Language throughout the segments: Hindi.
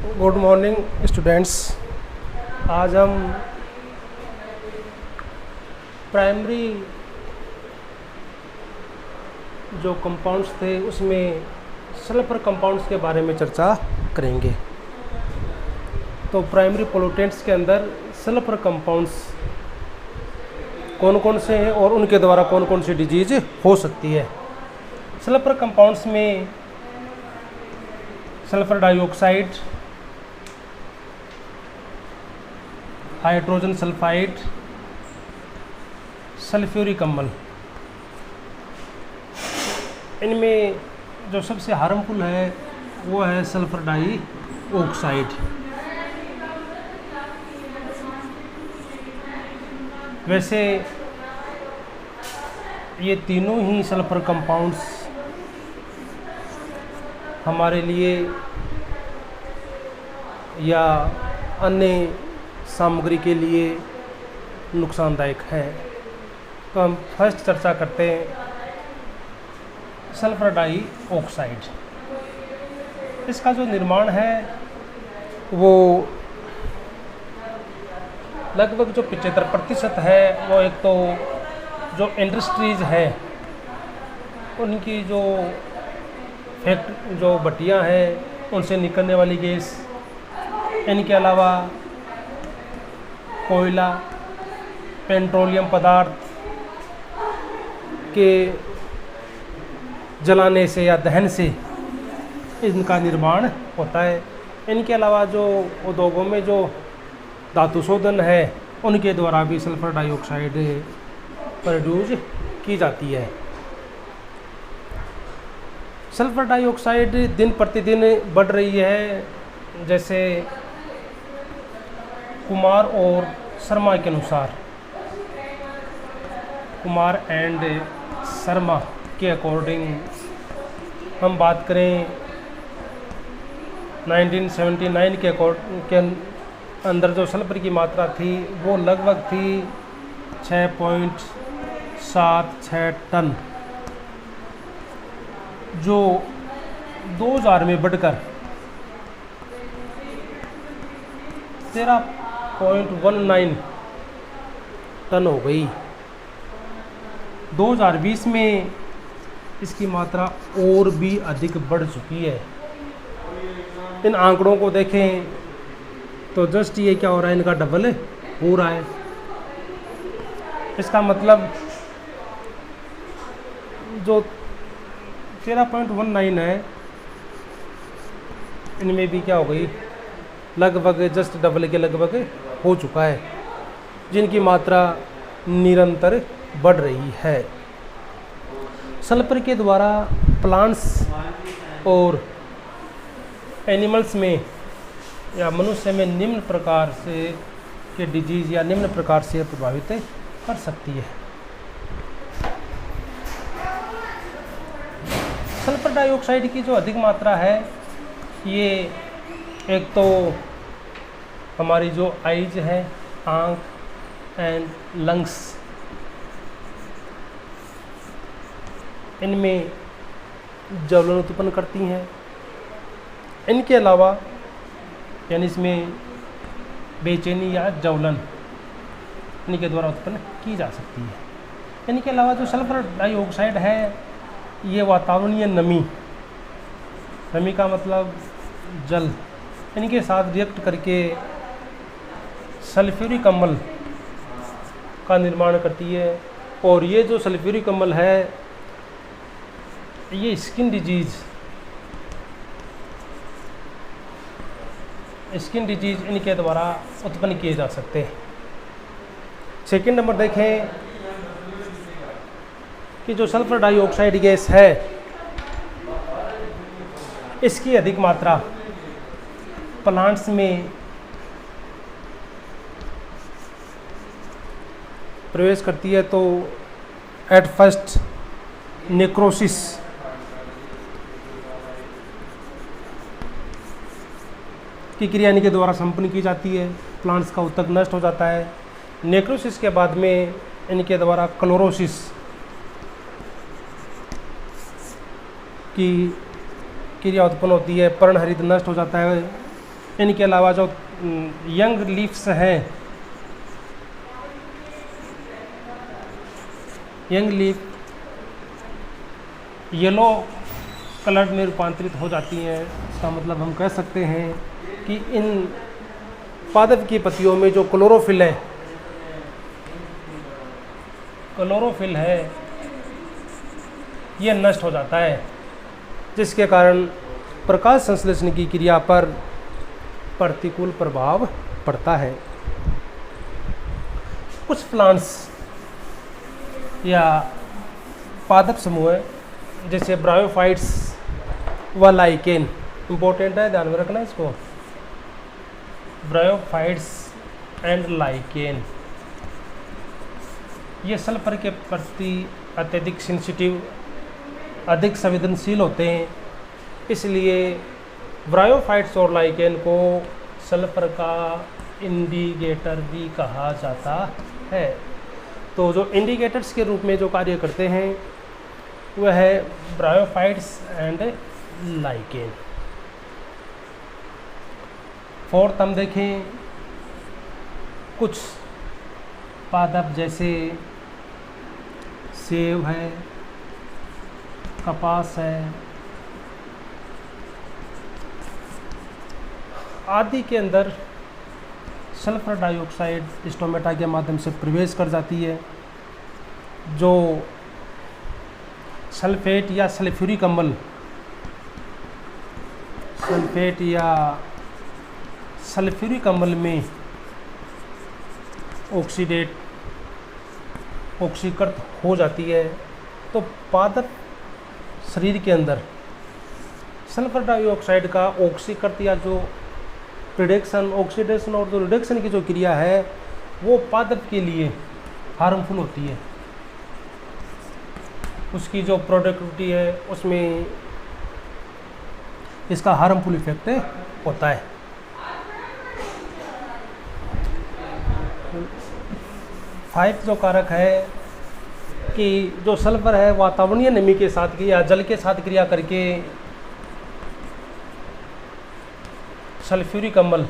Good morning students. आज हम प्राइमरी जो कंपाउंड्स थे उसमें सल्फर कंपाउंड्स के बारे में चर्चा करेंगे। तो प्राइमरी पोल्यूटेंट्स के अंदर सल्फर कंपाउंड्स कौन कौन से हैं और उनके द्वारा कौन कौन सी डिजीज हो सकती है। सल्फर कंपाउंड्स में sulphur dioxide, hydrogen sulphide, sulphuric अम्ल, इनमें जो सबसे हार्मफुल है वो है सल्फर डाइऑक्साइड। वैसे ये तीनों ही सल्फर कंपाउंड्स हमारे लिए या अन्य सामग्री के लिए नुकसानदायक है। तो हम फर्स्ट चर्चा करते हैं सल्फर डाइऑक्साइड। इसका जो निर्माण है वो लगभग जो 75% है वो एक तो जो इंडस्ट्रीज़ है उनकी जो जो भट्टियाँ हैं उनसे निकलने वाली गैस, इनके अलावा कोयला, पेट्रोलियम पदार्थ के जलाने से या दहन से इनका निर्माण होता है। इनके अलावा जो उद्योगों में जो धातु शोधन है उनके द्वारा भी सल्फर डाइऑक्साइड प्रोड्यूस की जाती है। सल्फर डाइऑक्साइड दिन प्रतिदिन बढ़ रही है। जैसे कुमार और शर्मा के अनुसार, कुमार एंड शर्मा के अकॉर्डिंग हम बात करें 1979 के अंदर जो सल्फर की मात्रा थी वो लगभग थी 6.76 टन, जो 2000 में बढ़कर 13.19 टन हो गई। 2020 में इसकी मात्रा और भी अधिक बढ़ चुकी है। इन आंकड़ों को देखें तो जस्ट ये क्या हो रहा है, इनका डबल हो रहा है। इसका मतलब जो 13.19 है इनमें भी क्या हो गई, लगभग जस्ट डबल के लगभग हो चुका है, जिनकी मात्रा निरंतर बढ़ रही है। सल्फर के द्वारा प्लांट्स और एनिमल्स में या मनुष्य में निम्न प्रकार से के डिजीज या निम्न प्रकार से प्रभावित कर सकती है। सल्फर डाइऑक्साइड की जो अधिक मात्रा है ये एक तो हमारी जो आइज है, आँख एंड लंग्स, इनमें ज्वलन उत्पन्न करती हैं। इनके अलावा यानी इसमें बेचैनी या ज्वलन इनके द्वारा उत्पन्न की जा सकती है। इनके अलावा जो सल्फर डाइऑक्साइड है ये वातावरणीय नमी का मतलब जल, इनके साथ रिएक्ट करके सल्फ्यूरिक अम्ल का निर्माण करती है। और ये जो सल्फ्यूरिक अम्ल है ये स्किन डिजीज इनके द्वारा उत्पन्न किए जा सकते हैं। सेकंड नंबर देखें कि जो सल्फर डाइऑक्साइड गैस है इसकी अधिक मात्रा प्लांट्स में प्रवेश करती है तो एट फर्स्ट नेक्रोसिस की क्रिया इनके द्वारा संपन्न की जाती है। प्लांट्स का ऊतक नष्ट हो जाता है। नेक्रोसिस के बाद में इनके द्वारा क्लोरोसिस की क्रिया उत्पन्न होती है, पर्णहरित नष्ट हो जाता है इनके अलावा जो यंग लीव्स हैं, यंग लीफ येलो कलर में रूपांतरित हो जाती हैं। इसका मतलब हम कह सकते हैं कि इन पादप की पत्तियों में जो क्लोरोफिल है ये नष्ट हो जाता है, जिसके कारण प्रकाश संश्लेषण की क्रिया पर प्रतिकूल प्रभाव पड़ता है। कुछ प्लांट्स या पादप समूह जैसे ब्रायोफाइट्स व लाइकेन, इम्पोर्टेंट है, ध्यान में रखना इसको, ब्रायोफाइट्स एंड लाइकेन, ये सल्फर के प्रति अत्यधिक सेंसिटिव, अधिक संवेदनशील होते हैं। इसलिए ब्रायोफाइट्स और लाइकेन को सल्फर का इंडिकेटर भी कहा जाता है। तो जो इंडिकेटर्स के रूप में जो कार्य करते हैं वह है ब्रायोफाइट्स एंड लाइकेन। फोर्थ हम देखें, कुछ पादप जैसे सेब है, कपास है आदि के अंदर सल्फर डाइऑक्साइड स्टोमेटा के माध्यम से प्रवेश कर जाती है। जो सल्फेट या सल्फ्यूरिक अम्ल, सल्फेट या सल्फ्यूरिक अम्ल में ऑक्सीकृत हो जाती है, तो पादप शरीर के अंदर सल्फर डाइऑक्साइड का ऑक्सीकृत या जो रिडक्शन, ऑक्सीडेशन और जो रिडक्शन की जो क्रिया है वो पादप के लिए हार्मफुल होती है। उसकी जो प्रोडक्टिविटी है उसमें इसका हार्मफुल इफेक्ट होता है। फाइव जो कारक है कि जो सल्फर है वातावरणीय नमी के साथ या जल के साथ क्रिया करके सल्फ्यूरिक अम्ल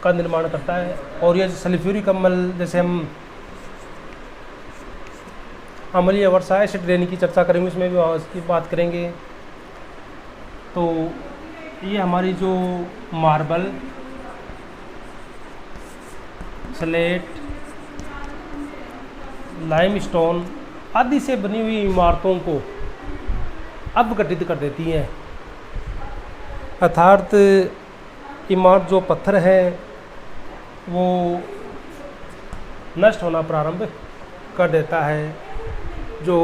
का निर्माण करता है। और ये सल्फ्यूरिक अम्ल, जैसे हम अम्लीय वर्षा एसिड रेन की चर्चा करेंगे, उसमें भी इसकी बात करेंगे। तो ये हमारी जो मार्बल, स्लेट, लाइमस्टोन आदि से बनी हुई इमारतों को अपघटित कर देती हैं। अर्थात इमारत जो पत्थर है वो नष्ट होना प्रारंभ कर देता है। जो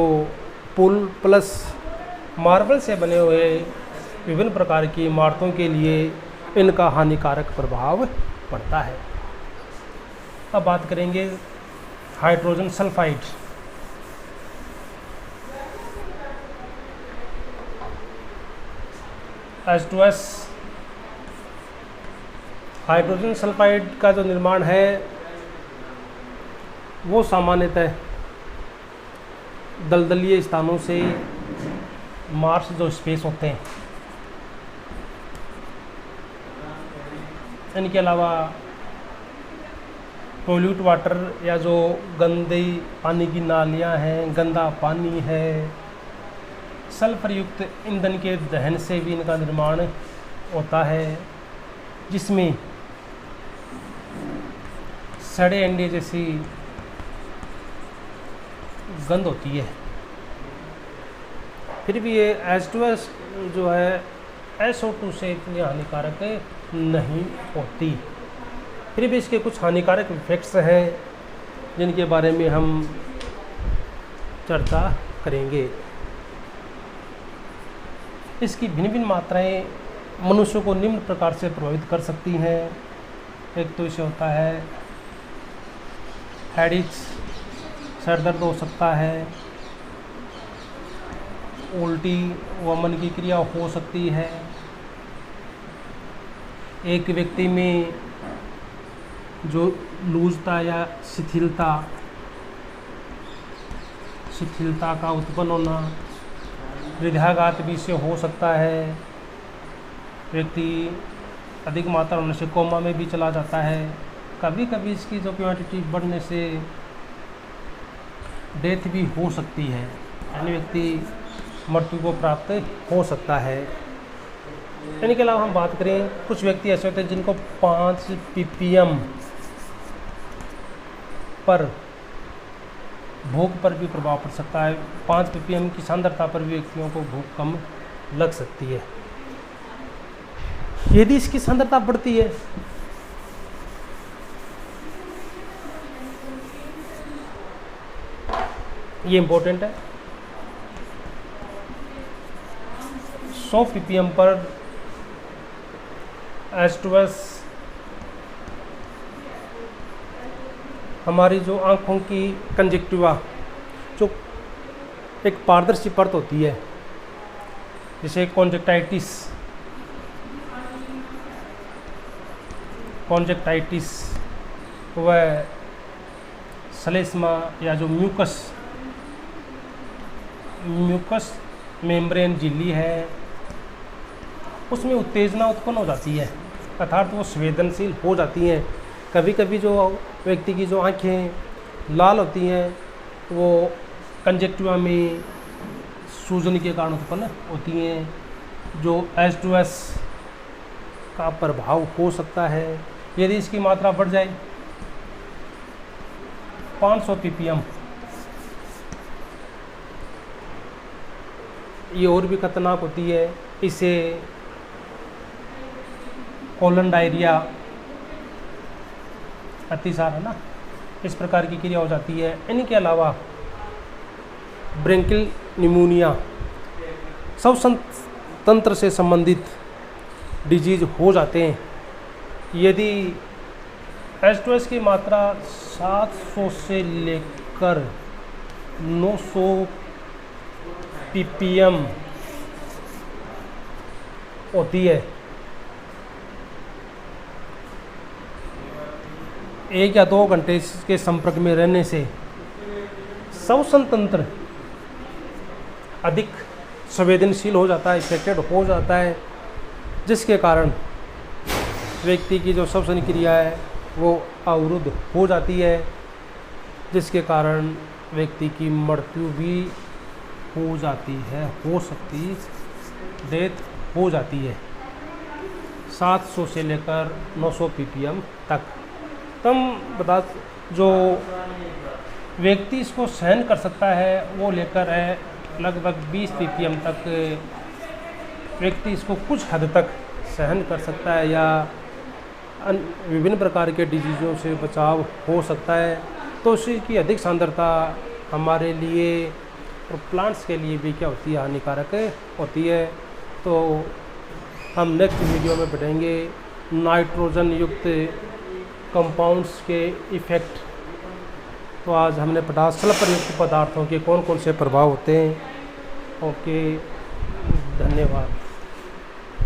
पुल प्लस मार्बल से बने हुए विभिन्न प्रकार की इमारतों के लिए इनका हानिकारक प्रभाव पड़ता है। अब बात करेंगे hydrogen sulphide. H2S hydrogen sulphide का जो निर्माण है वो सामान्यतः दलदलीय स्थानों से मार्स जो स्पेस होते हैं, इनके अलावा पोल्यूट वाटर या जो गंदे पानी की नालियाँ हैं, गंदा पानी है, सल्फर युक्त ईंधन के दहन से भी इनका निर्माण होता है, जिसमें सड़े अंडे जैसी गंध होती है। फिर भी ये H2S जो है SO2 से इतनी हानिकारक नहीं होती। फिर भी इसके कुछ हानिकारक इफेक्ट्स हैं जिनके बारे में हम चर्चा करेंगे। इसकी भिन्न भिन्न मात्राएं मनुष्य को निम्न प्रकार से प्रभावित कर सकती हैं। एक तो इसे होता है हेडेक्स, सर दर्द हो सकता है, उल्टी व मन की क्रिया हो सकती है। एक व्यक्ति में जो लूजता या शिथिलता का उत्पन्न होना, हृदयाघात भी से हो सकता है। व्यक्ति अधिक मात्रा होने से कोमा में भी चला जाता है। कभी कभी इसकी जो क्वांटिटी बढ़ने से डेथ भी हो सकती है, यानी व्यक्ति मृत्यु को प्राप्त हो सकता है। इनके अलावा हम बात करें, कुछ व्यक्ति ऐसे होते हैं जिनको 5 ppm पर भूख पर भी प्रभाव पड़ सकता है। 5 ppm की सांद्रता पर भी व्यक्तियों को भूख कम लग सकती है। यदि इसकी सांद्रता बढ़ती है ये इम्पोर्टेंट है, 100 ppm पर H2S हमारी जो आँखों की कंजक्टिवा, जो एक पारदर्शी परत होती है जिसे कॉन्जेक्टाइटिस व सलेस्मा या जो म्यूकस मेम्ब्रेन झिल्ली है उसमें उत्तेजना उत्पन्न हो जाती है, अर्थात वो संवेदनशील हो जाती हैं। कभी कभी जो व्यक्ति की जो आँखें लाल होती हैं वो कंजक्टिवा में सूजन के कारण उत्पन्न होती हैं, जो H2S का प्रभाव हो सकता है। यदि इसकी मात्रा बढ़ जाए 500 ppm, ये और भी खतरनाक होती है। इसे कोलन डायरिया, अतिसार है ना, इस प्रकार की क्रिया हो जाती है। इनके अलावा ब्रेंकियल निमोनिया, श्वसन तंत्र से संबंधित डिजीज हो जाते हैं। यदि H2S की मात्रा 700 से लेकर 900 ppm होती है, 1 या 2 घंटे इसके संपर्क में रहने से श्वसन तंत्र अधिक संवेदनशील हो जाता है, इफेक्टेड हो जाता है, जिसके कारण व्यक्ति की जो श्वसन क्रिया है वो अवरुद्ध हो जाती है, जिसके कारण व्यक्ति की मृत्यु भी हो जाती है, हो सकती डेथ हो जाती है 700 से लेकर 900 ppm तक। तो हम बता, जो व्यक्ति इसको सहन कर सकता है वो लेकर है लगभग 20 ppm तक व्यक्ति इसको कुछ हद तक सहन कर सकता है, या विभिन्न प्रकार के डिजीज़ों से बचाव हो सकता है। तो इसकी अधिक सांद्रता हमारे लिए और प्लांट्स के लिए भी क्या होती है, हानिकारक होती है। तो हम नेक्स्ट वीडियो में बढ़ेंगे नाइट्रोजन युक्त कंपाउंड्स के इफ़ेक्ट। तो आज हमने पढ़ा सल्फर युक्त पदार्थों के कौन कौन से प्रभाव होते हैं। ओके, धन्यवाद।